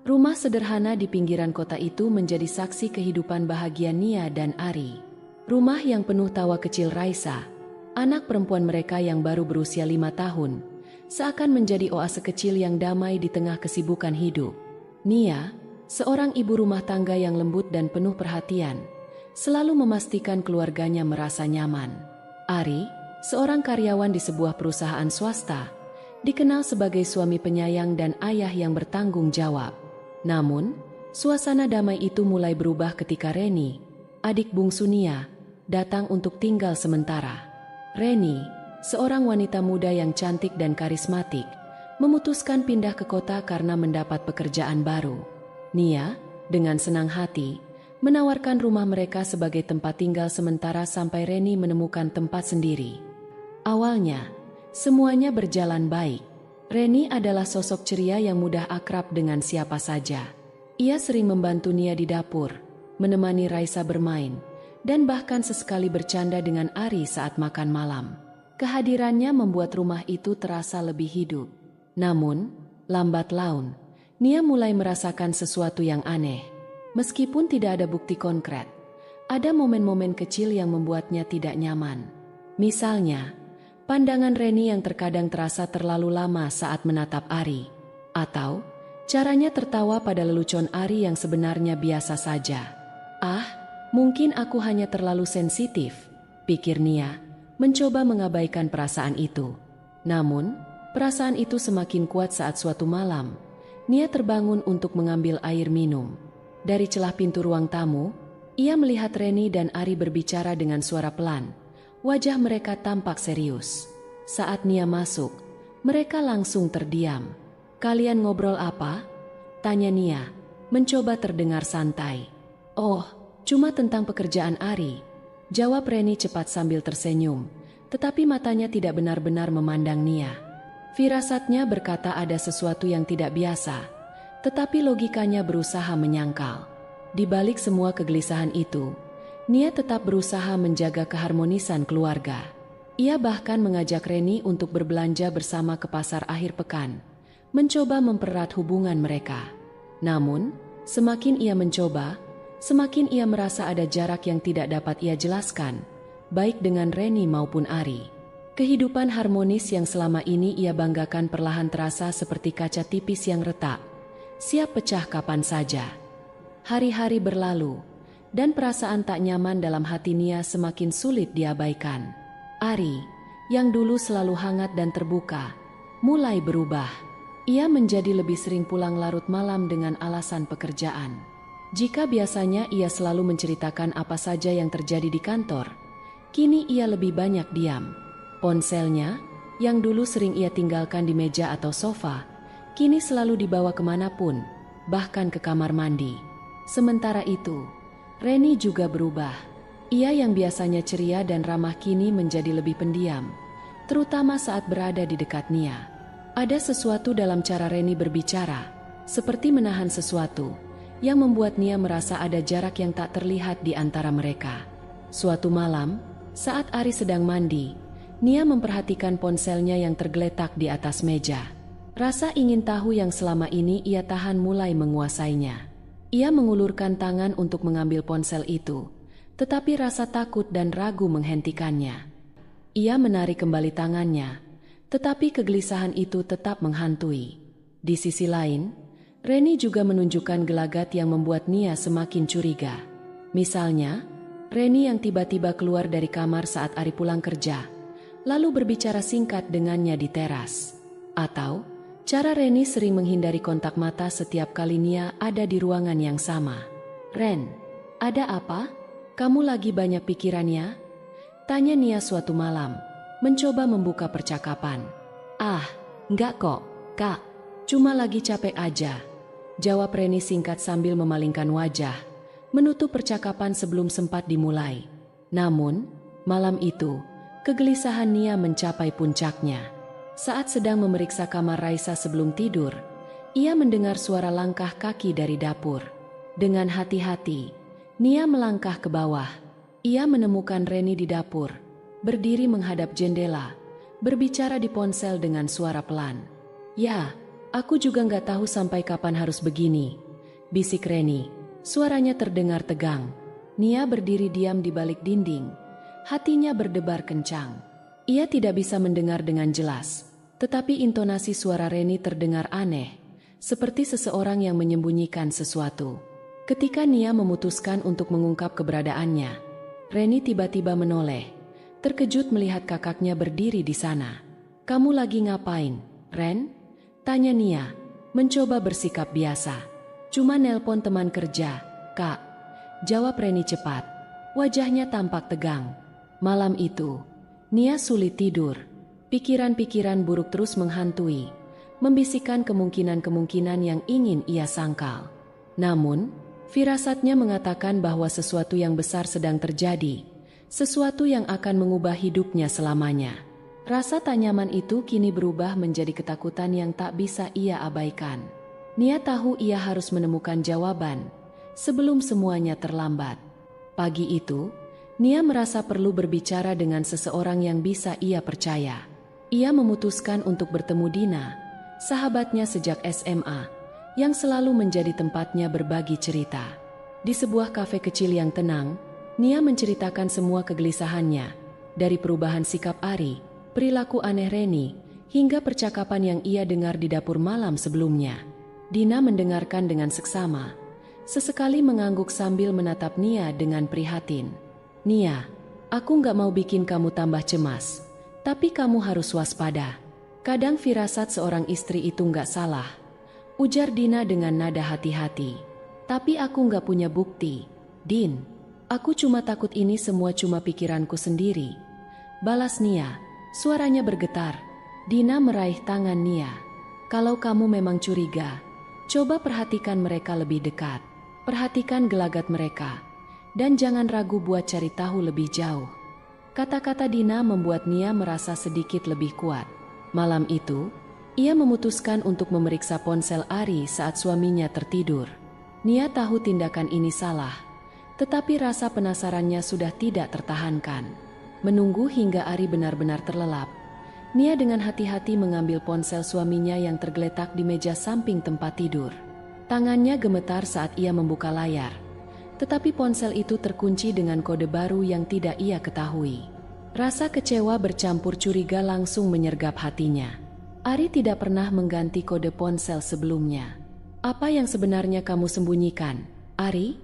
Rumah sederhana di pinggiran kota itu menjadi saksi kehidupan bahagia Nia dan Ari. Rumah yang penuh tawa kecil Raisa, anak perempuan mereka yang baru berusia 5 tahun, seakan menjadi oase kecil yang damai di tengah kesibukan hidup. Nia, seorang ibu rumah tangga yang lembut dan penuh perhatian, selalu memastikan keluarganya merasa nyaman. Ari, seorang karyawan di sebuah perusahaan swasta, dikenal sebagai suami penyayang dan ayah yang bertanggung jawab. Namun, suasana damai itu mulai berubah ketika Reni, adik bungsu Nia, datang untuk tinggal sementara. Reni, seorang wanita muda yang cantik dan karismatik, memutuskan pindah ke kota karena mendapat pekerjaan baru. Nia, dengan senang hati, menawarkan rumah mereka sebagai tempat tinggal sementara sampai Reni menemukan tempat sendiri. Awalnya, semuanya berjalan baik. Reni adalah sosok ceria yang mudah akrab dengan siapa saja. Ia sering membantu Nia di dapur, menemani Raisa bermain, dan bahkan sesekali bercanda dengan Ari saat makan malam. Kehadirannya membuat rumah itu terasa lebih hidup. Namun, lambat laun, Nia mulai merasakan sesuatu yang aneh. Meskipun tidak ada bukti konkret, ada momen-momen kecil yang membuatnya tidak nyaman. Misalnya, pandangan Reni yang terkadang terasa terlalu lama saat menatap Ari, atau caranya tertawa pada lelucon Ari yang sebenarnya biasa saja. "Ah, mungkin aku hanya terlalu sensitif," pikir Nia, mencoba mengabaikan perasaan itu. Namun, perasaan itu semakin kuat saat suatu malam, Nia terbangun untuk mengambil air minum. Dari celah pintu ruang tamu, ia melihat Reni dan Ari berbicara dengan suara pelan. Wajah mereka tampak serius. Saat Nia masuk, mereka langsung terdiam. "Kalian ngobrol apa?" tanya Nia, mencoba terdengar santai. "Oh, cuma tentang pekerjaan Ari," jawab Reni cepat sambil tersenyum, tetapi matanya tidak benar-benar memandang Nia. Firasatnya berkata ada sesuatu yang tidak biasa, tetapi logikanya berusaha menyangkal. Di balik semua kegelisahan itu, Nia tetap berusaha menjaga keharmonisan keluarga. Ia bahkan mengajak Reni untuk berbelanja bersama ke pasar akhir pekan, mencoba mempererat hubungan mereka. Namun, semakin ia mencoba, semakin ia merasa ada jarak yang tidak dapat ia jelaskan, baik dengan Reni maupun Ari. Kehidupan harmonis yang selama ini ia banggakan perlahan terasa seperti kaca tipis yang retak, siap pecah kapan saja. Hari-hari berlalu, dan perasaan tak nyaman dalam hati Nia semakin sulit diabaikan. Ari, yang dulu selalu hangat dan terbuka, mulai berubah. Ia menjadi lebih sering pulang larut malam dengan alasan pekerjaan. Jika biasanya ia selalu menceritakan apa saja yang terjadi di kantor, kini ia lebih banyak diam. Ponselnya, yang dulu sering ia tinggalkan di meja atau sofa, kini selalu dibawa kemanapun, bahkan ke kamar mandi. Sementara itu, Reni juga berubah. Ia yang biasanya ceria dan ramah kini menjadi lebih pendiam, terutama saat berada di dekat Nia. Ada sesuatu dalam cara Reni berbicara, seperti menahan sesuatu, yang membuat Nia merasa ada jarak yang tak terlihat di antara mereka. Suatu malam, saat Ari sedang mandi, Nia memperhatikan ponselnya yang tergeletak di atas meja. Rasa ingin tahu yang selama ini ia tahan mulai menguasainya. Ia mengulurkan tangan untuk mengambil ponsel itu, tetapi rasa takut dan ragu menghentikannya. Ia menarik kembali tangannya, tetapi kegelisahan itu tetap menghantui. Di sisi lain, Reni juga menunjukkan gelagat yang membuat Nia semakin curiga. Misalnya, Reni yang tiba-tiba keluar dari kamar saat Ari pulang kerja, lalu berbicara singkat dengannya di teras. Atau, cara Reni sering menghindari kontak mata setiap kali Nia ada di ruangan yang sama. "Ren, ada apa? Kamu lagi banyak pikiran ya?" tanya Nia suatu malam, mencoba membuka percakapan. "Ah, enggak kok, Kak. Cuma lagi capek aja," jawab Reni singkat sambil memalingkan wajah, menutup percakapan sebelum sempat dimulai. Namun, malam itu, kegelisahan Nia mencapai puncaknya. Saat sedang memeriksa kamar Raisa sebelum tidur, ia mendengar suara langkah kaki dari dapur. Dengan hati-hati, Nia melangkah ke bawah. Ia menemukan Reni di dapur, berdiri menghadap jendela, berbicara di ponsel dengan suara pelan. "Ya, Aku juga nggak tahu sampai kapan harus begini, bisik Reni. Suaranya terdengar tegang. Nia berdiri diam di balik dinding. Hatinya berdebar kencang. Ia tidak bisa mendengar dengan jelas, tetapi intonasi suara Reni terdengar aneh, seperti seseorang yang menyembunyikan sesuatu. Ketika Nia memutuskan untuk mengungkap keberadaannya, Reni tiba-tiba menoleh, terkejut melihat kakaknya berdiri di sana. "Kamu lagi ngapain, Ren?" tanya Nia, mencoba bersikap biasa. "Cuma nelpon teman kerja, Kak," jawab Reni cepat. Wajahnya tampak tegang. Malam itu, Nia sulit tidur. Pikiran-pikiran buruk terus menghantui, membisikkan kemungkinan-kemungkinan yang ingin ia sangkal. Namun, firasatnya mengatakan bahwa sesuatu yang besar sedang terjadi, sesuatu yang akan mengubah hidupnya selamanya. Rasa tak nyaman itu kini berubah menjadi ketakutan yang tak bisa ia abaikan. Nia tahu ia harus menemukan jawaban sebelum semuanya terlambat. Pagi itu, Nia merasa perlu berbicara dengan seseorang yang bisa ia percaya. Ia memutuskan untuk bertemu Dina, sahabatnya sejak SMA, yang selalu menjadi tempatnya berbagi cerita. Di sebuah kafe kecil yang tenang, Nia menceritakan semua kegelisahannya, dari perubahan sikap Ari, perilaku aneh Reni, hingga percakapan yang ia dengar di dapur malam sebelumnya. Dina mendengarkan dengan seksama, sesekali mengangguk sambil menatap Nia dengan prihatin. "Nia, aku nggak mau bikin kamu tambah cemas, tapi kamu harus waspada. Kadang firasat seorang istri itu nggak salah," ujar Dina dengan nada hati-hati. "Tapi aku nggak punya bukti, Din. Aku cuma takut ini semua cuma pikiranku sendiri," balas Nia. Suaranya bergetar. Dina meraih tangan Nia. "Kalau kamu memang curiga, coba perhatikan mereka lebih dekat. Perhatikan gelagat mereka. Dan jangan ragu buat cari tahu lebih jauh." Kata-kata Dina membuat Nia merasa sedikit lebih kuat. Malam itu, ia memutuskan untuk memeriksa ponsel Ari saat suaminya tertidur. Nia tahu tindakan ini salah, tetapi rasa penasarannya sudah tidak tertahankan. Menunggu hingga Ari benar-benar terlelap, Nia dengan hati-hati mengambil ponsel suaminya yang tergeletak di meja samping tempat tidur. Tangannya gemetar saat ia membuka layar, tetapi ponsel itu terkunci dengan kode baru yang tidak ia ketahui. Rasa kecewa bercampur curiga langsung menyergap hatinya. Ari tidak pernah mengganti kode ponsel sebelumnya. "Apa yang sebenarnya kamu sembunyikan, Ari?"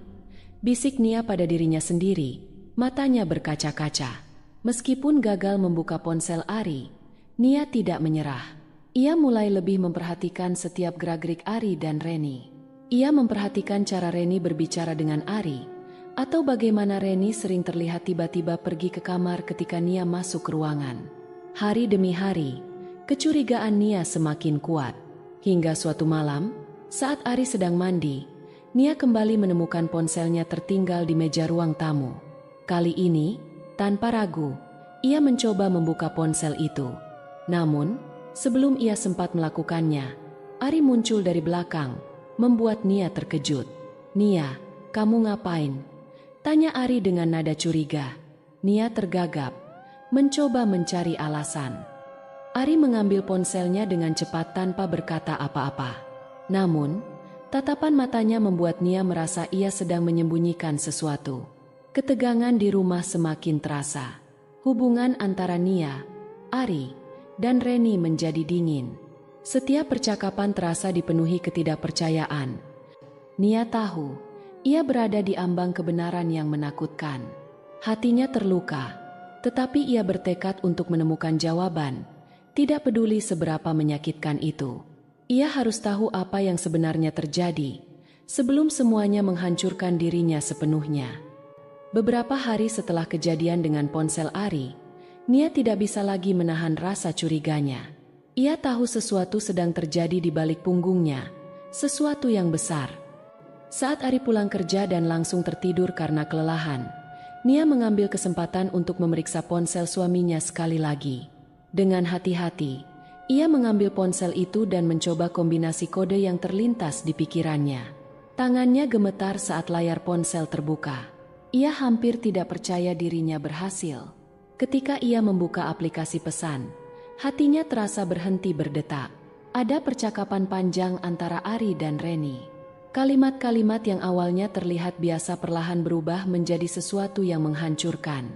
bisik Nia pada dirinya sendiri, matanya berkaca-kaca. Meskipun gagal membuka ponsel Ari, Nia tidak menyerah. Ia mulai lebih memperhatikan setiap gerak-gerik Ari dan Reni. Ia memperhatikan cara Reni berbicara dengan Ari, atau bagaimana Reni sering terlihat tiba-tiba pergi ke kamar ketika Nia masuk ke ruangan. Hari demi hari, kecurigaan Nia semakin kuat. Hingga suatu malam, saat Ari sedang mandi, Nia kembali menemukan ponselnya tertinggal di meja ruang tamu. Kali ini, tanpa ragu, ia mencoba membuka ponsel itu. Namun, sebelum ia sempat melakukannya, Ari muncul dari belakang, membuat Nia terkejut. "Nia, kamu ngapain?" tanya Ari dengan nada curiga. Nia tergagap, mencoba mencari alasan. Ari mengambil ponselnya dengan cepat tanpa berkata apa-apa. Namun, tatapan matanya membuat Nia merasa ia sedang menyembunyikan sesuatu. Ketegangan di rumah semakin terasa. Hubungan antara Nia, Ari, dan Reni menjadi dingin. Setiap percakapan terasa dipenuhi ketidakpercayaan. Nia tahu, ia berada di ambang kebenaran yang menakutkan. Hatinya terluka, tetapi ia bertekad untuk menemukan jawaban, tidak peduli seberapa menyakitkan itu. Ia harus tahu apa yang sebenarnya terjadi, sebelum semuanya menghancurkan dirinya sepenuhnya. Beberapa hari setelah kejadian dengan ponsel Ari, Nia tidak bisa lagi menahan rasa curiganya. Ia tahu sesuatu sedang terjadi di balik punggungnya, sesuatu yang besar. Saat Ari pulang kerja dan langsung tertidur karena kelelahan, Nia mengambil kesempatan untuk memeriksa ponsel suaminya sekali lagi. Dengan hati-hati, ia mengambil ponsel itu dan mencoba kombinasi kode yang terlintas di pikirannya. Tangannya gemetar saat layar ponsel terbuka. Ia hampir tidak percaya dirinya berhasil. Ketika ia membuka aplikasi pesan, hatinya terasa berhenti berdetak. Ada percakapan panjang antara Ari dan Reni. Kalimat-kalimat yang awalnya terlihat biasa perlahan berubah menjadi sesuatu yang menghancurkan.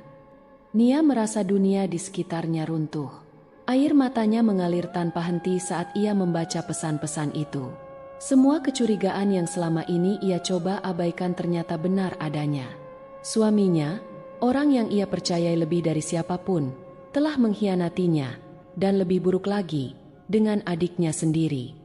Nia merasa dunia di sekitarnya runtuh. Air matanya mengalir tanpa henti saat ia membaca pesan-pesan itu. Semua kecurigaan yang selama ini ia coba abaikan ternyata benar adanya. Suaminya, orang yang ia percayai lebih dari siapapun, telah mengkhianatinya, dan lebih buruk lagi, dengan adiknya sendiri.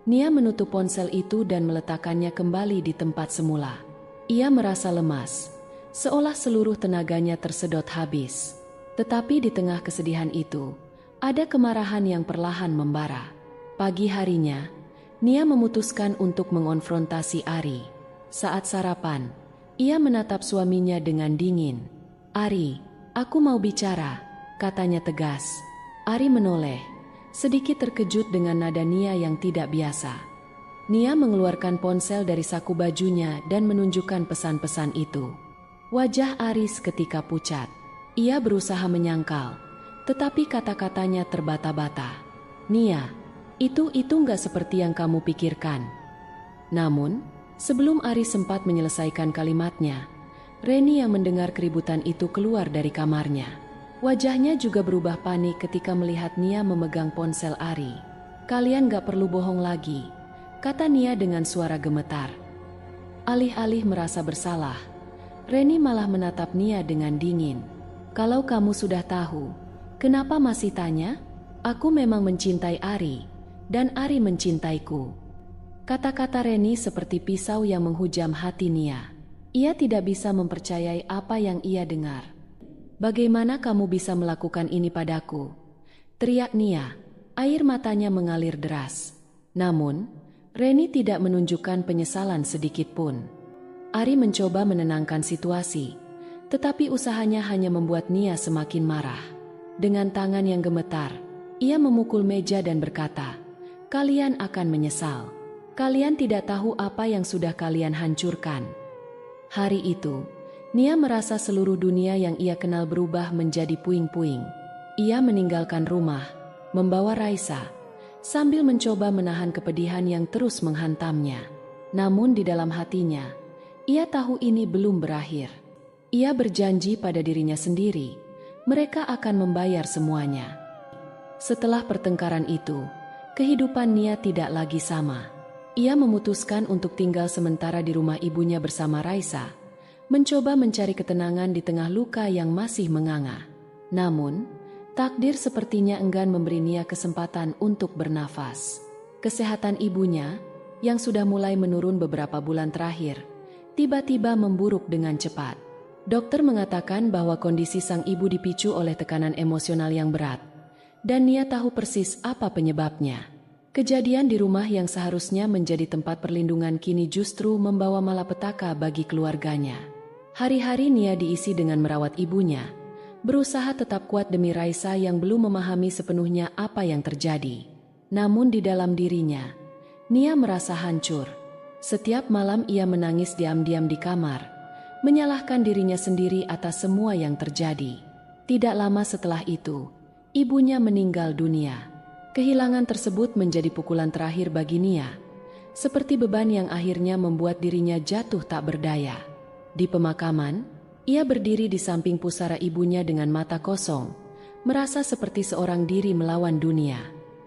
Nia menutup ponsel itu dan meletakkannya kembali di tempat semula. Ia merasa lemas, seolah seluruh tenaganya tersedot habis. Tetapi di tengah kesedihan itu, ada kemarahan yang perlahan membara. Pagi harinya, Nia memutuskan untuk mengonfrontasi Ari. Saat sarapan, ia menatap suaminya dengan dingin. "Ari, aku mau bicara," katanya tegas. Ari menoleh, sedikit terkejut dengan nada Nia yang tidak biasa. Nia mengeluarkan ponsel dari saku bajunya dan menunjukkan pesan-pesan itu. Wajah Ari seketika pucat. Ia berusaha menyangkal, tetapi kata-katanya terbata-bata. "Nia, itu nggak seperti yang kamu pikirkan." Namun, sebelum Ari sempat menyelesaikan kalimatnya, Reni yang mendengar keributan itu keluar dari kamarnya. Wajahnya juga berubah panik ketika melihat Nia memegang ponsel Ari. "Kalian gak perlu bohong lagi," kata Nia dengan suara gemetar. Alih-alih merasa bersalah, Reni malah menatap Nia dengan dingin. "Kalau kamu sudah tahu, kenapa masih tanya? Aku memang mencintai Ari, dan Ari mencintaiku." Kata-kata Reni seperti pisau yang menghujam hati Nia. Ia tidak bisa mempercayai apa yang ia dengar. "Bagaimana kamu bisa melakukan ini padaku?" teriak Nia. Air matanya mengalir deras. Namun, Reni tidak menunjukkan penyesalan sedikit pun. Ari mencoba menenangkan situasi, tetapi usahanya hanya membuat Nia semakin marah. Dengan tangan yang gemetar, ia memukul meja dan berkata, "Kalian akan menyesal. Kalian tidak tahu apa yang sudah kalian hancurkan." Hari itu, Nia merasa seluruh dunia yang ia kenal berubah menjadi puing-puing. Ia meninggalkan rumah, membawa Raisa, sambil mencoba menahan kepedihan yang terus menghantamnya. Namun di dalam hatinya, ia tahu ini belum berakhir. Ia berjanji pada dirinya sendiri, mereka akan membayar semuanya. Setelah pertengkaran itu, kehidupan Nia tidak lagi sama. Ia memutuskan untuk tinggal sementara di rumah ibunya bersama Raisa, mencoba mencari ketenangan di tengah luka yang masih menganga. Namun, takdir sepertinya enggan memberi Nia kesempatan untuk bernafas. Kesehatan ibunya, yang sudah mulai menurun beberapa bulan terakhir, tiba-tiba memburuk dengan cepat. Dokter mengatakan bahwa kondisi sang ibu dipicu oleh tekanan emosional yang berat, dan Nia tahu persis apa penyebabnya. Kejadian di rumah yang seharusnya menjadi tempat perlindungan kini justru membawa malapetaka bagi keluarganya. Hari-hari Nia diisi dengan merawat ibunya, berusaha tetap kuat demi Raisa yang belum memahami sepenuhnya apa yang terjadi. Namun di dalam dirinya, Nia merasa hancur. Setiap malam ia menangis diam-diam di kamar, menyalahkan dirinya sendiri atas semua yang terjadi. Tidak lama setelah itu, ibunya meninggal dunia. Kehilangan tersebut menjadi pukulan terakhir bagi Nia, seperti beban yang akhirnya membuat dirinya jatuh tak berdaya. Di pemakaman, ia berdiri di samping pusara ibunya dengan mata kosong, merasa seperti seorang diri melawan dunia.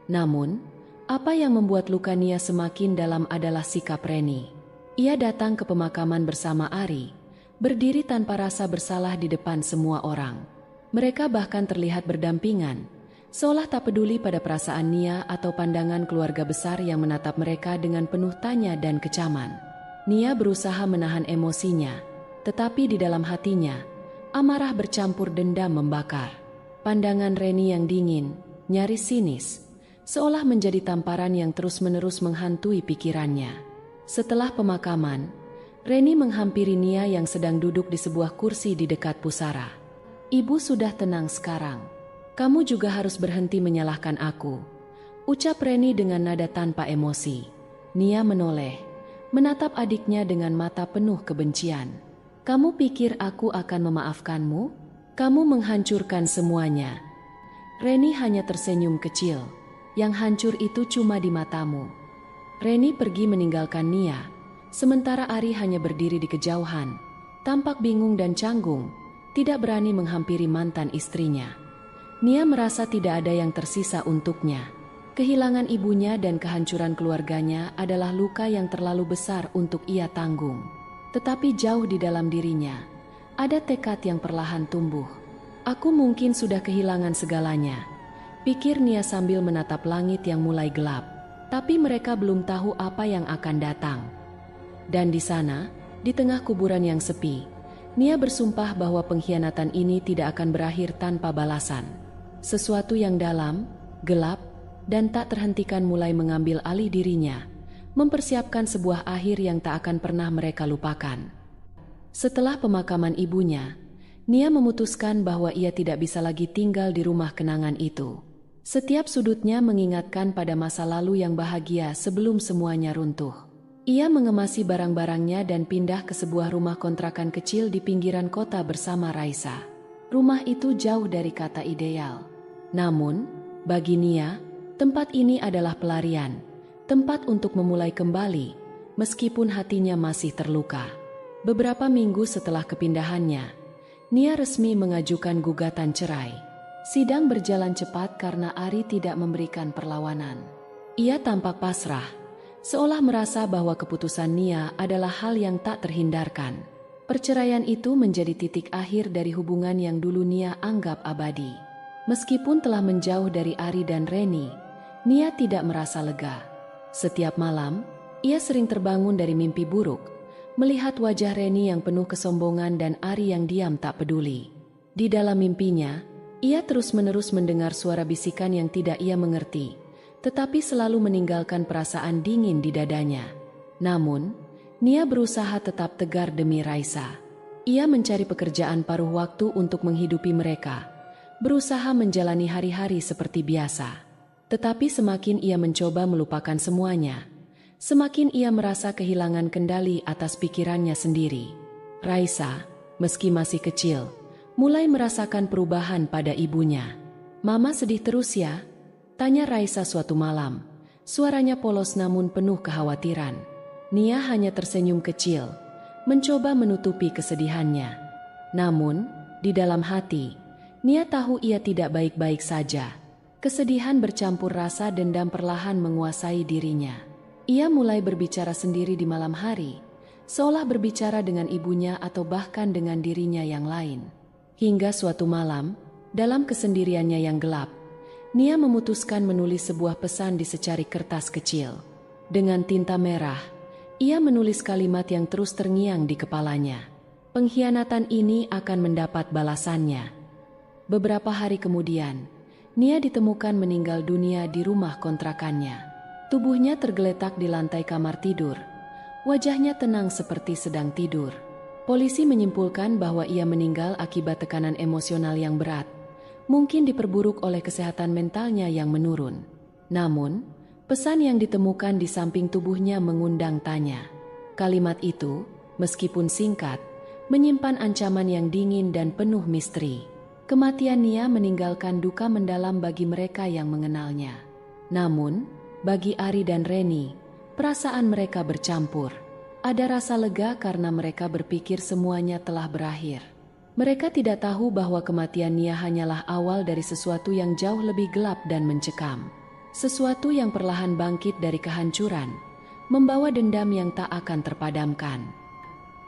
Namun, apa yang membuat luka Nia semakin dalam adalah sikap Reni. Ia datang ke pemakaman bersama Ari, berdiri tanpa rasa bersalah di depan semua orang. Mereka bahkan terlihat berdampingan, seolah tak peduli pada perasaan Nia atau pandangan keluarga besar yang menatap mereka dengan penuh tanya dan kecaman. Nia berusaha menahan emosinya, tetapi di dalam hatinya, amarah bercampur dendam membakar. Pandangan Reni yang dingin, nyaris sinis, seolah menjadi tamparan yang terus-menerus menghantui pikirannya. Setelah pemakaman, Reni menghampiri Nia yang sedang duduk di sebuah kursi di dekat pusara. "Ibu sudah tenang sekarang. Kamu juga harus berhenti menyalahkan aku," ucap Reni dengan nada tanpa emosi. Nia menoleh, menatap adiknya dengan mata penuh kebencian. "Kamu pikir aku akan memaafkanmu? Kamu menghancurkan semuanya." Reni hanya tersenyum kecil. yang hancur itu cuma di matamu. Reni pergi meninggalkan Nia, sementara Ari hanya berdiri di kejauhan, tampak bingung dan canggung, tidak berani menghampiri mantan istrinya. Nia merasa tidak ada yang tersisa untuknya. Kehilangan ibunya dan kehancuran keluarganya adalah luka yang terlalu besar untuk ia tanggung. Tetapi jauh di dalam dirinya, ada tekad yang perlahan tumbuh. Aku mungkin sudah kehilangan segalanya, pikir Nia sambil menatap langit yang mulai gelap. Tapi mereka belum tahu apa yang akan datang. Dan di sana, di tengah kuburan yang sepi, Nia bersumpah bahwa pengkhianatan ini tidak akan berakhir tanpa balasan. Sesuatu yang dalam, gelap, dan tak terhentikan mulai mengambil alih dirinya, mempersiapkan sebuah akhir yang tak akan pernah mereka lupakan. Setelah pemakaman ibunya, Nia memutuskan bahwa ia tidak bisa lagi tinggal di rumah kenangan itu. Setiap sudutnya mengingatkan pada masa lalu yang bahagia sebelum semuanya runtuh. Ia mengemasi barang-barangnya dan pindah ke sebuah rumah kontrakan kecil di pinggiran kota bersama Raisa. Rumah itu jauh dari kata ideal. Namun, bagi Nia, tempat ini adalah pelarian, tempat untuk memulai kembali, meskipun hatinya masih terluka. Beberapa minggu setelah kepindahannya, Nia resmi mengajukan gugatan cerai. Sidang berjalan cepat karena Ari tidak memberikan perlawanan. Ia tampak pasrah, seolah merasa bahwa keputusan Nia adalah hal yang tak terhindarkan. Perceraian itu menjadi titik akhir dari hubungan yang dulu Nia anggap abadi. Meskipun telah menjauh dari Ari dan Reni, Nia tidak merasa lega. Setiap malam, ia sering terbangun dari mimpi buruk, melihat wajah Reni yang penuh kesombongan dan Ari yang diam tak peduli. Di dalam mimpinya, ia terus-menerus mendengar suara bisikan yang tidak ia mengerti, tetapi selalu meninggalkan perasaan dingin di dadanya. Namun, Nia berusaha tetap tegar demi Raisa. Ia mencari pekerjaan paruh waktu untuk menghidupi mereka, berusaha menjalani hari-hari seperti biasa. Tetapi semakin ia mencoba melupakan semuanya, semakin ia merasa kehilangan kendali atas pikirannya sendiri. Raisa, meski masih kecil, mulai merasakan perubahan pada ibunya. "Mama sedih terus ya?" tanya Raisa suatu malam. Suaranya polos namun penuh kekhawatiran. Nia hanya tersenyum kecil, mencoba menutupi kesedihannya. Namun, di dalam hati, Nia tahu ia tidak baik-baik saja. Kesedihan bercampur rasa dendam perlahan menguasai dirinya. Ia mulai berbicara sendiri di malam hari, seolah berbicara dengan ibunya atau bahkan dengan dirinya yang lain. Hingga suatu malam, dalam kesendiriannya yang gelap, Nia memutuskan menulis sebuah pesan di secari kertas kecil. Dengan tinta merah, ia menulis kalimat yang terus terngiang di kepalanya. Pengkhianatan ini akan mendapat balasannya. Beberapa hari kemudian, Nia ditemukan meninggal dunia di rumah kontrakannya. Tubuhnya tergeletak di lantai kamar tidur. Wajahnya tenang seperti sedang tidur. Polisi menyimpulkan bahwa ia meninggal akibat tekanan emosional yang berat, mungkin diperburuk oleh kesehatan mentalnya yang menurun. Namun, pesan yang ditemukan di samping tubuhnya mengundang tanya. Kalimat itu, meskipun singkat, menyimpan ancaman yang dingin dan penuh misteri. Kematian Nia meninggalkan duka mendalam bagi mereka yang mengenalnya. Namun, bagi Ari dan Reni, perasaan mereka bercampur. Ada rasa lega karena mereka berpikir semuanya telah berakhir. Mereka tidak tahu bahwa kematian Nia hanyalah awal dari sesuatu yang jauh lebih gelap dan mencekam. Sesuatu yang perlahan bangkit dari kehancuran, membawa dendam yang tak akan terpadamkan.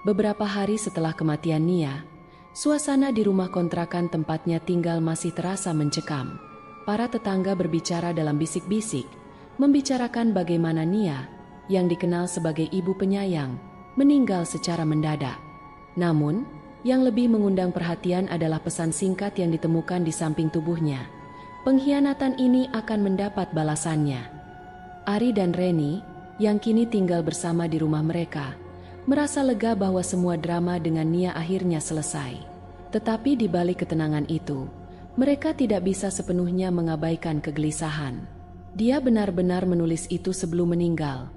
Beberapa hari setelah kematian Nia, suasana di rumah kontrakan tempatnya tinggal masih terasa mencekam. Para tetangga berbicara dalam bisik-bisik, membicarakan bagaimana Nia, yang dikenal sebagai ibu penyayang, meninggal secara mendadak. Namun, yang lebih mengundang perhatian adalah pesan singkat yang ditemukan di samping tubuhnya. Pengkhianatan ini akan mendapat balasannya. Ari dan Reni, yang kini tinggal bersama di rumah mereka, merasa lega bahwa semua drama dengan Nia akhirnya selesai. Tetapi di balik ketenangan itu, mereka tidak bisa sepenuhnya mengabaikan kegelisahan. Dia benar-benar menulis itu sebelum meninggal?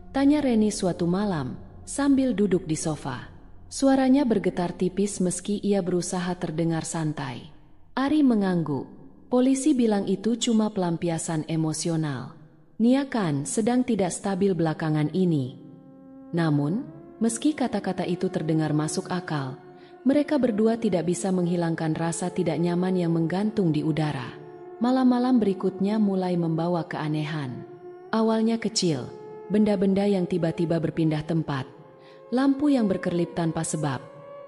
Tanya Reni suatu malam, sambil duduk di sofa. Suaranya bergetar tipis meski ia berusaha terdengar santai. Ari mengangguk. Polisi bilang itu cuma pelampiasan emosional. Nia kan sedang tidak stabil belakangan ini. Namun, meski kata-kata itu terdengar masuk akal, mereka berdua tidak bisa menghilangkan rasa tidak nyaman yang menggantung di udara. Malam-malam berikutnya mulai membawa keanehan. Awalnya kecil, benda-benda yang tiba-tiba berpindah tempat, lampu yang berkerlip tanpa sebab,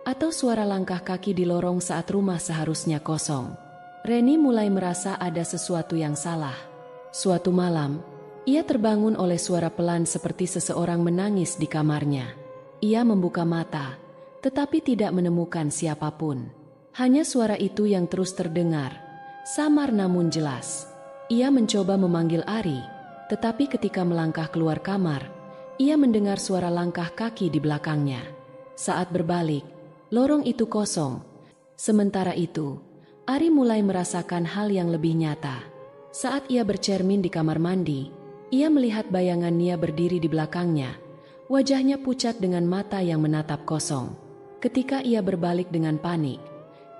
atau suara langkah kaki di lorong saat rumah seharusnya kosong. Reni mulai merasa ada sesuatu yang salah. Suatu malam, ia terbangun oleh suara pelan seperti seseorang menangis di kamarnya. Ia membuka mata, tetapi tidak menemukan siapapun. Hanya suara itu yang terus terdengar, samar namun jelas. Ia mencoba memanggil Ari, tetapi ketika melangkah keluar kamar, ia mendengar suara langkah kaki di belakangnya. Saat berbalik, lorong itu kosong. Sementara itu, Ari mulai merasakan hal yang lebih nyata. Saat ia bercermin di kamar mandi, ia melihat bayangan Nia berdiri di belakangnya. Wajahnya pucat dengan mata yang menatap kosong. Ketika ia berbalik dengan panik,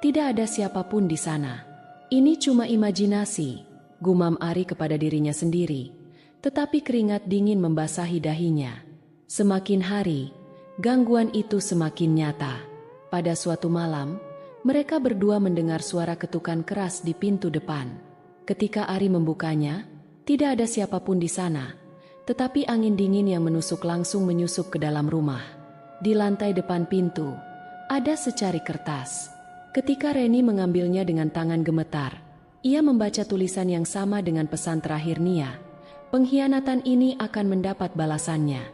tidak ada siapapun di sana. Ini cuma imajinasi, gumam Ari kepada dirinya sendiri. Tetapi keringat dingin membasahi dahinya. Semakin hari, gangguan itu semakin nyata. Pada suatu malam, mereka berdua mendengar suara ketukan keras di pintu depan. Ketika Ari membukanya, tidak ada siapapun di sana, tetapi angin dingin yang menusuk langsung menyusup ke dalam rumah. Di lantai depan pintu, ada secari kertas. Ketika Reni mengambilnya dengan tangan gemetar, ia membaca tulisan yang sama dengan pesan terakhir Nia. Pengkhianatan ini akan mendapat balasannya.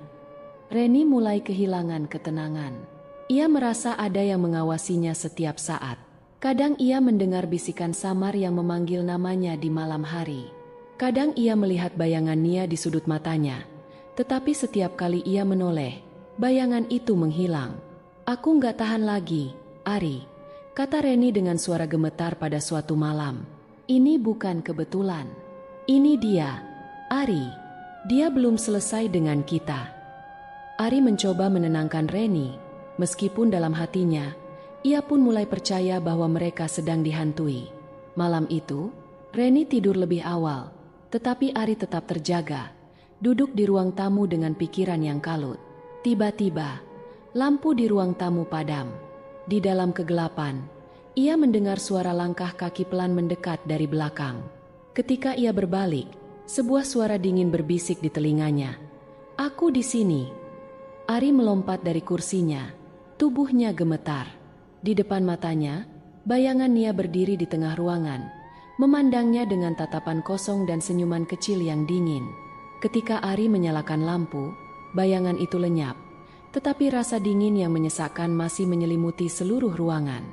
Reni mulai kehilangan ketenangan. Ia merasa ada yang mengawasinya setiap saat. Kadang ia mendengar bisikan samar yang memanggil namanya di malam hari. Kadang ia melihat bayangan Nia di sudut matanya. Tetapi setiap kali ia menoleh, bayangan itu menghilang. "Aku nggak tahan lagi, Ari," kata Reni dengan suara gemetar pada suatu malam. "Ini bukan kebetulan. Ini dia. Ari, dia belum selesai dengan kita." Ari mencoba menenangkan Reni, meskipun dalam hatinya, ia pun mulai percaya bahwa mereka sedang dihantui. Malam itu, Reni tidur lebih awal, tetapi Ari tetap terjaga, duduk di ruang tamu dengan pikiran yang kalut. Tiba-tiba, lampu di ruang tamu padam. Di dalam kegelapan, ia mendengar suara langkah kaki pelan mendekat dari belakang. Ketika ia berbalik, sebuah suara dingin berbisik di telinganya. "Aku di sini." Ari melompat dari kursinya, tubuhnya gemetar. Di depan matanya, bayangan Nia berdiri di tengah ruangan, memandangnya dengan tatapan kosong dan senyuman kecil yang dingin. Ketika Ari menyalakan lampu, bayangan itu lenyap, tetapi rasa dingin yang menyesakkan masih menyelimuti seluruh ruangan.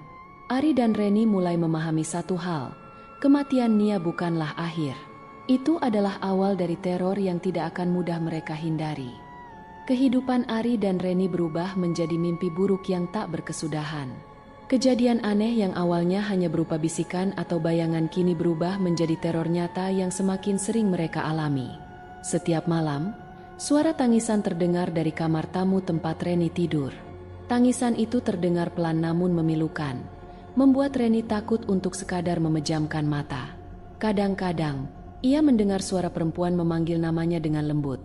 Ari dan Reni mulai memahami satu hal, kematian Nia bukanlah akhir. Itu adalah awal dari teror yang tidak akan mudah mereka hindari. Kehidupan Ari dan Reni berubah menjadi mimpi buruk yang tak berkesudahan. Kejadian aneh yang awalnya hanya berupa bisikan atau bayangan kini berubah menjadi teror nyata yang semakin sering mereka alami. Setiap malam, suara tangisan terdengar dari kamar tamu tempat Reni tidur. Tangisan itu terdengar pelan namun memilukan, membuat Reni takut untuk sekadar memejamkan mata. Kadang-kadang, ia mendengar suara perempuan memanggil namanya dengan lembut,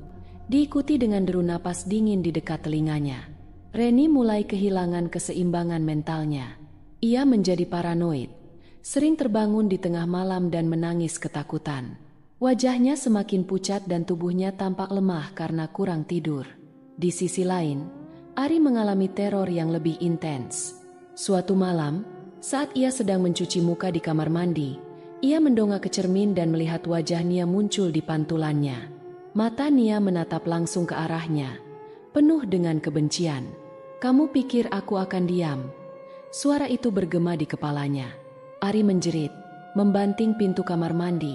diikuti dengan deru napas dingin di dekat telinganya. Reni mulai kehilangan keseimbangan mentalnya. Ia menjadi paranoid, sering terbangun di tengah malam dan menangis ketakutan. Wajahnya semakin pucat dan tubuhnya tampak lemah karena kurang tidur. Di sisi lain, Ari mengalami teror yang lebih intens. Suatu malam, saat ia sedang mencuci muka di kamar mandi, ia mendongak ke cermin dan melihat wajah Nia muncul di pantulannya. Mata Nia menatap langsung ke arahnya, penuh dengan kebencian. "Kamu pikir aku akan diam?" Suara itu bergema di kepalanya. Ari menjerit, membanting pintu kamar mandi,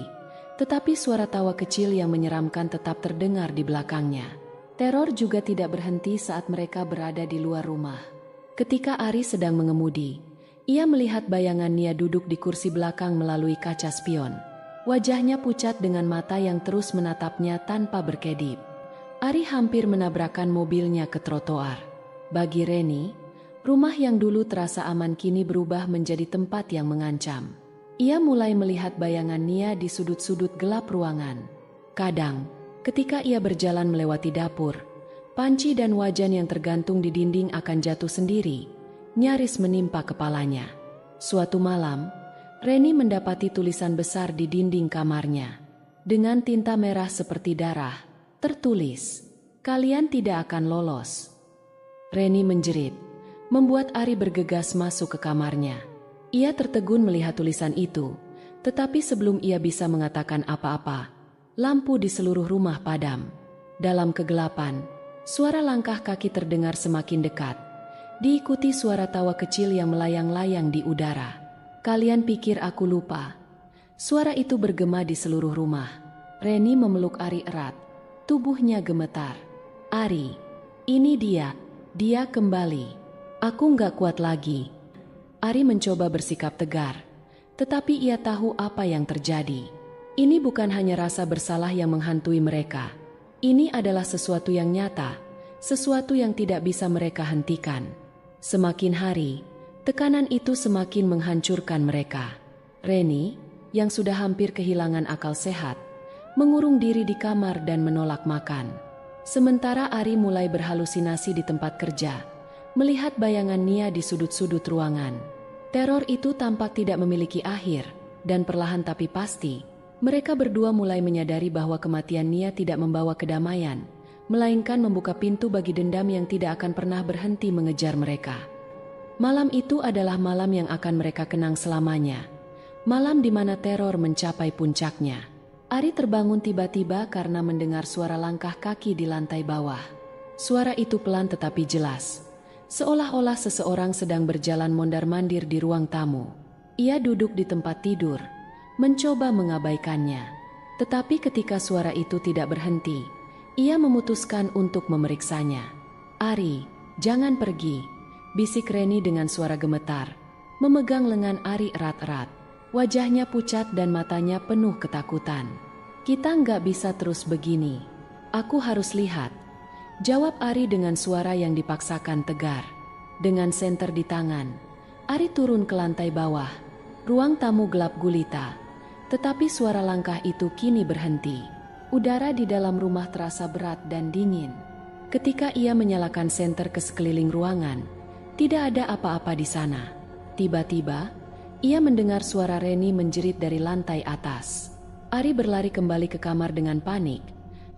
tetapi suara tawa kecil yang menyeramkan tetap terdengar di belakangnya. Teror juga tidak berhenti saat mereka berada di luar rumah. Ketika Ari sedang mengemudi, ia melihat bayangan Nia duduk di kursi belakang melalui kaca spion. Wajahnya pucat dengan mata yang terus menatapnya tanpa berkedip. Ari hampir menabrakkan mobilnya ke trotoar. Bagi Reni, rumah yang dulu terasa aman kini berubah menjadi tempat yang mengancam. Ia mulai melihat bayangan Nia di sudut-sudut gelap ruangan. Kadang, ketika ia berjalan melewati dapur, panci dan wajan yang tergantung di dinding akan jatuh sendiri, nyaris menimpa kepalanya. Suatu malam, Reni mendapati tulisan besar di dinding kamarnya. Dengan tinta merah seperti darah, tertulis, "Kalian tidak akan lolos." Reni menjerit, membuat Ari bergegas masuk ke kamarnya. Ia tertegun melihat tulisan itu, tetapi sebelum ia bisa mengatakan apa-apa, lampu di seluruh rumah padam. Dalam kegelapan, suara langkah kaki terdengar semakin dekat, diikuti suara tawa kecil yang melayang-layang di udara. "Kalian pikir aku lupa?" Suara itu bergema di seluruh rumah. Reni memeluk Ari erat, tubuhnya gemetar. "Ari, ini dia kembali. Aku nggak kuat lagi." Ari mencoba bersikap tegar, tetapi ia tahu apa yang terjadi. Ini bukan hanya rasa bersalah yang menghantui mereka. Ini adalah sesuatu yang nyata, sesuatu yang tidak bisa mereka hentikan. Semakin hari, tekanan itu semakin menghancurkan mereka. Reni, yang sudah hampir kehilangan akal sehat, mengurung diri di kamar dan menolak makan. Sementara Ari mulai berhalusinasi di tempat kerja, melihat bayangan Nia di sudut-sudut ruangan. Teror itu tampak tidak memiliki akhir, dan perlahan tapi pasti, mereka berdua mulai menyadari bahwa kematian Nia tidak membawa kedamaian, melainkan membuka pintu bagi dendam yang tidak akan pernah berhenti mengejar mereka. Malam itu adalah malam yang akan mereka kenang selamanya. Malam di mana teror mencapai puncaknya. Ari terbangun tiba-tiba karena mendengar suara langkah kaki di lantai bawah. Suara itu pelan tetapi jelas, seolah-olah seseorang sedang berjalan mondar-mandir di ruang tamu. Ia duduk di tempat tidur, mencoba mengabaikannya. Tetapi ketika suara itu tidak berhenti, ia memutuskan untuk memeriksanya. "Ari, jangan pergi," bisik Reni dengan suara gemetar, memegang lengan Ari erat-erat. Wajahnya pucat dan matanya penuh ketakutan. "Kita nggak bisa terus begini. Aku harus lihat," jawab Ari dengan suara yang dipaksakan tegar. Dengan senter di tangan, Ari turun ke lantai bawah. Ruang tamu gelap gulita, tetapi suara langkah itu kini berhenti. Udara di dalam rumah terasa berat dan dingin. Ketika ia menyalakan senter ke sekeliling ruangan, tidak ada apa-apa di sana. Tiba-tiba, ia mendengar suara Reni menjerit dari lantai atas. Ari berlari kembali ke kamar dengan panik,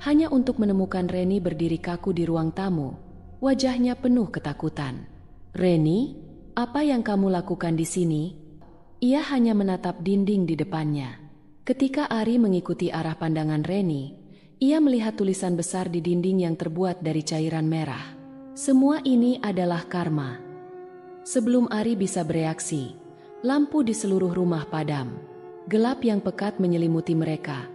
hanya untuk menemukan Reni berdiri kaku di ruang tamu, wajahnya penuh ketakutan. "Reni, apa yang kamu lakukan di sini?" Ia hanya menatap dinding di depannya. Ketika Ari mengikuti arah pandangan Reni, ia melihat tulisan besar di dinding yang terbuat dari cairan merah. "Semua ini adalah karma." Sebelum Ari bisa bereaksi, lampu di seluruh rumah padam. Gelap yang pekat menyelimuti mereka,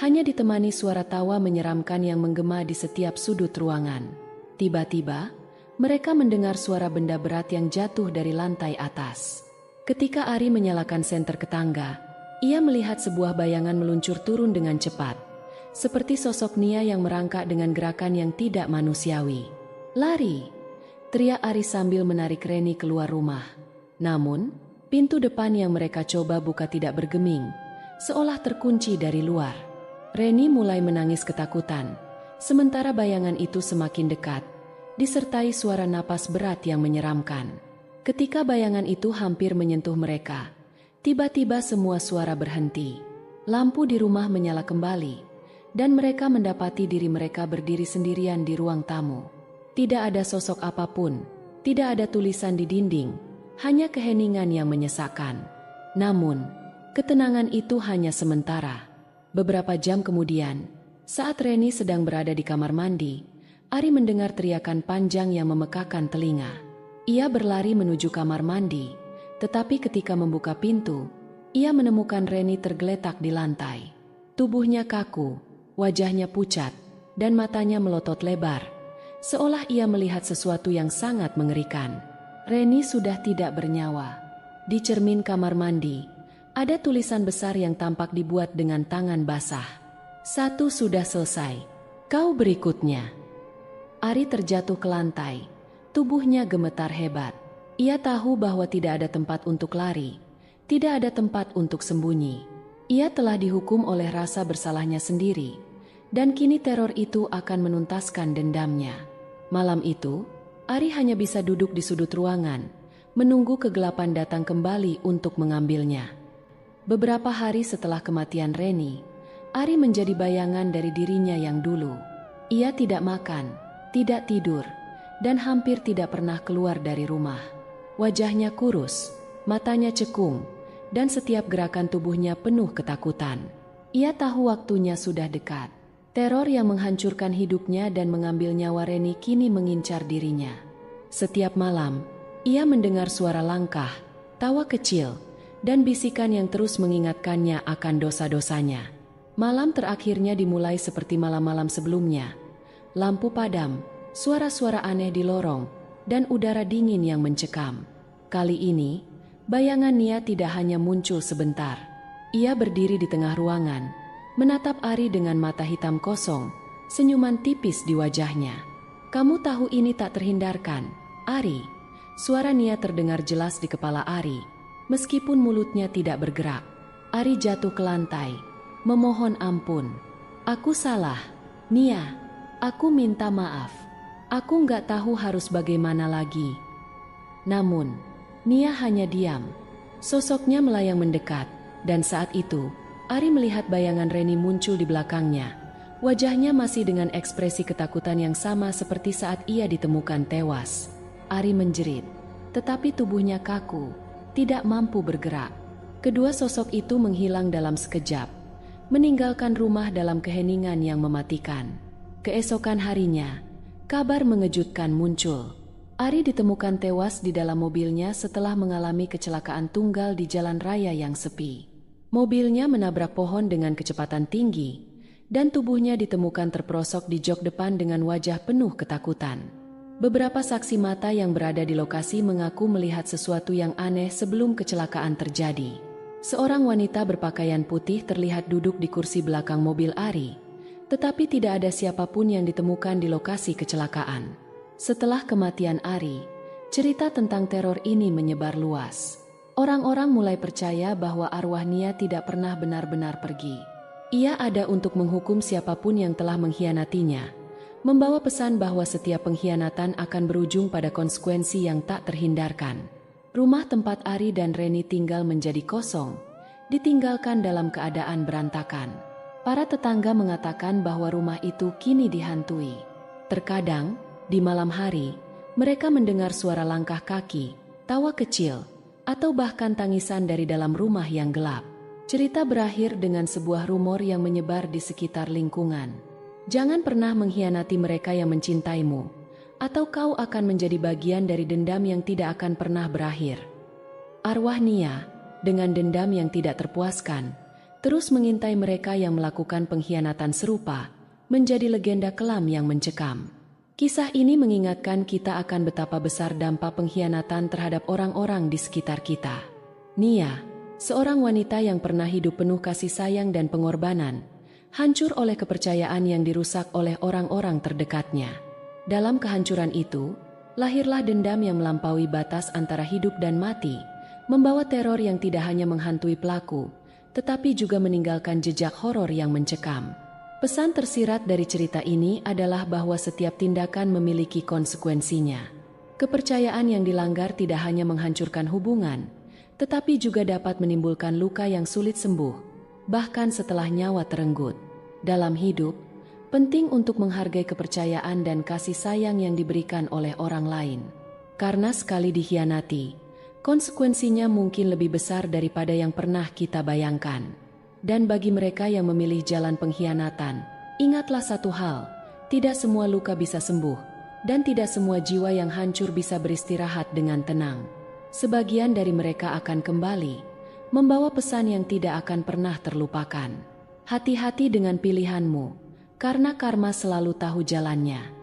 hanya ditemani suara tawa menyeramkan yang menggema di setiap sudut ruangan. Tiba-tiba, mereka mendengar suara benda berat yang jatuh dari lantai atas. Ketika Ari menyalakan senter ke tangga, ia melihat sebuah bayangan meluncur turun dengan cepat, seperti sosok Nia yang merangkak dengan gerakan yang tidak manusiawi. "Lari!" teriak Ari sambil menarik Reni keluar rumah. Namun, pintu depan yang mereka coba buka tidak bergeming, seolah terkunci dari luar. Reni mulai menangis ketakutan, sementara bayangan itu semakin dekat, disertai suara napas berat yang menyeramkan. Ketika bayangan itu hampir menyentuh mereka, tiba-tiba semua suara berhenti. Lampu di rumah menyala kembali, dan mereka mendapati diri mereka berdiri sendirian di ruang tamu. Tidak ada sosok apapun, tidak ada tulisan di dinding, hanya keheningan yang menyesakkan. Namun, ketenangan itu hanya sementara. Beberapa jam kemudian, saat Reni sedang berada di kamar mandi, Ari mendengar teriakan panjang yang memekakan telinga. Ia berlari menuju kamar mandi, tetapi ketika membuka pintu, ia menemukan Reni tergeletak di lantai. Tubuhnya kaku, wajahnya pucat, dan matanya melotot lebar, seolah ia melihat sesuatu yang sangat mengerikan. Reni sudah tidak bernyawa. Di cermin kamar mandi, ada tulisan besar yang tampak dibuat dengan tangan basah. "1 sudah selesai. Kau berikutnya." Ari terjatuh ke lantai. Tubuhnya gemetar hebat. Ia tahu bahwa tidak ada tempat untuk lari, Tidak ada tempat untuk sembunyi. Ia telah dihukum oleh rasa bersalahnya sendiri, dan kini teror itu akan menuntaskan dendamnya. Malam itu, Ari hanya bisa duduk di sudut ruangan, menunggu kegelapan datang kembali untuk mengambilnya. Beberapa hari setelah kematian Reni, Ari menjadi bayangan dari dirinya yang dulu. Ia tidak makan, tidak tidur, dan hampir tidak pernah keluar dari rumah. Wajahnya kurus, matanya cekung, dan setiap gerakan tubuhnya penuh ketakutan. Ia tahu waktunya sudah dekat. Teror yang menghancurkan hidupnya dan mengambil nyawa Reni kini mengincar dirinya. Setiap malam, ia mendengar suara langkah, tawa kecil, dan bisikan yang terus mengingatkannya akan dosa-dosanya. Malam terakhirnya dimulai seperti malam-malam sebelumnya. Lampu padam, suara-suara aneh di lorong, dan udara dingin yang mencekam. Kali ini, bayangan Nia tidak hanya muncul sebentar. Ia berdiri di tengah ruangan, menatap Ari dengan mata hitam kosong, senyuman tipis di wajahnya. "Kamu tahu ini tak terhindarkan, Ari." Suara Nia terdengar jelas di kepala Ari, meskipun mulutnya tidak bergerak. Ari jatuh ke lantai, memohon ampun. "Aku salah, Nia. Aku minta maaf. Aku nggak tahu harus bagaimana lagi." Namun, Nia hanya diam. Sosoknya melayang mendekat, dan saat itu, Ari melihat bayangan Reni muncul di belakangnya. Wajahnya masih dengan ekspresi ketakutan yang sama seperti saat ia ditemukan tewas. Ari menjerit, tetapi tubuhnya kaku, tidak mampu bergerak. Kedua sosok itu menghilang dalam sekejap, meninggalkan rumah dalam keheningan yang mematikan. Keesokan harinya, kabar mengejutkan muncul. Ari ditemukan tewas di dalam mobilnya setelah mengalami kecelakaan tunggal di jalan raya yang sepi. Mobilnya menabrak pohon dengan kecepatan tinggi, dan tubuhnya ditemukan terperosok di jok depan dengan wajah penuh ketakutan. Beberapa saksi mata yang berada di lokasi mengaku melihat sesuatu yang aneh sebelum kecelakaan terjadi. Seorang wanita berpakaian putih terlihat duduk di kursi belakang mobil Ari, tetapi tidak ada siapapun yang ditemukan di lokasi kecelakaan. Setelah kematian Ari, cerita tentang teror ini menyebar luas. Orang-orang mulai percaya bahwa arwah Nia tidak pernah benar-benar pergi. Ia ada untuk menghukum siapapun yang telah mengkhianatinya, membawa pesan bahwa setiap pengkhianatan akan berujung pada konsekuensi yang tak terhindarkan. Rumah tempat Ari dan Reni tinggal menjadi kosong, ditinggalkan dalam keadaan berantakan. Para tetangga mengatakan bahwa rumah itu kini dihantui. Terkadang, di malam hari, mereka mendengar suara langkah kaki, tawa kecil, atau bahkan tangisan dari dalam rumah yang gelap. Cerita berakhir dengan sebuah rumor yang menyebar di sekitar lingkungan. "Jangan pernah mengkhianati mereka yang mencintaimu, atau kau akan menjadi bagian dari dendam yang tidak akan pernah berakhir." Arwah Nia, dengan dendam yang tidak terpuaskan, terus mengintai mereka yang melakukan pengkhianatan serupa, menjadi legenda kelam yang mencekam. Kisah ini mengingatkan kita akan betapa besar dampak pengkhianatan terhadap orang-orang di sekitar kita. Nia, seorang wanita yang pernah hidup penuh kasih sayang dan pengorbanan, hancur oleh kepercayaan yang dirusak oleh orang-orang terdekatnya. Dalam kehancuran itu, lahirlah dendam yang melampaui batas antara hidup dan mati, membawa teror yang tidak hanya menghantui pelaku, tetapi juga meninggalkan jejak horor yang mencekam. Pesan tersirat dari cerita ini adalah bahwa setiap tindakan memiliki konsekuensinya. Kepercayaan yang dilanggar tidak hanya menghancurkan hubungan, tetapi juga dapat menimbulkan luka yang sulit sembuh, bahkan setelah nyawa terenggut. Dalam hidup, penting untuk menghargai kepercayaan dan kasih sayang yang diberikan oleh orang lain. Karena sekali dikhianati, konsekuensinya mungkin lebih besar daripada yang pernah kita bayangkan. Dan bagi mereka yang memilih jalan pengkhianatan, ingatlah satu hal, tidak semua luka bisa sembuh, dan tidak semua jiwa yang hancur bisa beristirahat dengan tenang. Sebagian dari mereka akan kembali, membawa pesan yang tidak akan pernah terlupakan. Hati-hati dengan pilihanmu, karena karma selalu tahu jalannya.